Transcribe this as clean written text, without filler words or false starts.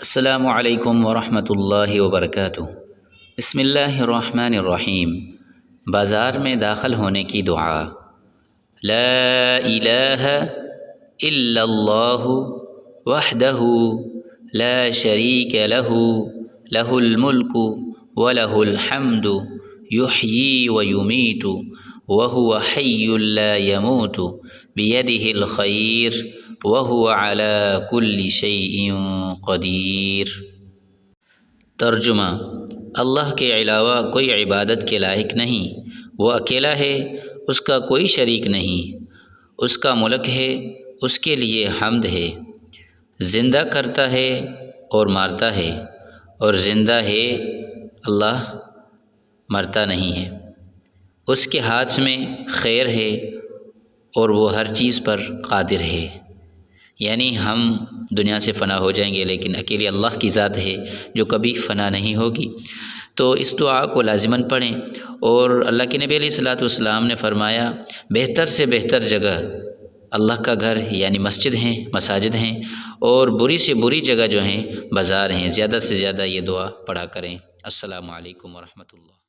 السلام علیکم ورحمۃ اللہ وبرکاتہ۔ بسم اللہ الرحمن الرحیم۔ بازار میں داخل ہونے کی دعا۔ لا الہ الا اللہ وحدہ لا شریک لہ لہ الملک ولہ الحمد یحیی ویمیت وہو حی لا یموت بیدہ الخیر وہو علی کل شیء قدیر۔ ترجمہ: اللہ کے علاوہ کوئی عبادت کے لائق نہیں، وہ اکیلا ہے، اس کا کوئی شریک نہیں، اس کا ملک ہے، اس کے لیے حمد ہے، زندہ کرتا ہے اور مارتا ہے، اور زندہ ہے اللہ، مرتا نہیں ہے، اس کے ہاتھ میں خیر ہے اور وہ ہر چیز پر قادر ہے۔ یعنی ہم دنیا سے فنا ہو جائیں گے لیکن اکیلی اللہ کی ذات ہے جو کبھی فنا نہیں ہوگی۔ تو اس دعا کو لازماً پڑھیں، اور اللہ کے نبی علیہ الصلوۃ والسلام نے فرمایا بہتر سے بہتر جگہ اللہ کا گھر یعنی مسجد ہیں، مساجد ہیں، اور بری سے بری جگہ جو ہیں بازار ہیں۔ زیادہ سے زیادہ یہ دعا پڑھا کریں۔ السلام علیکم ورحمۃ اللہ۔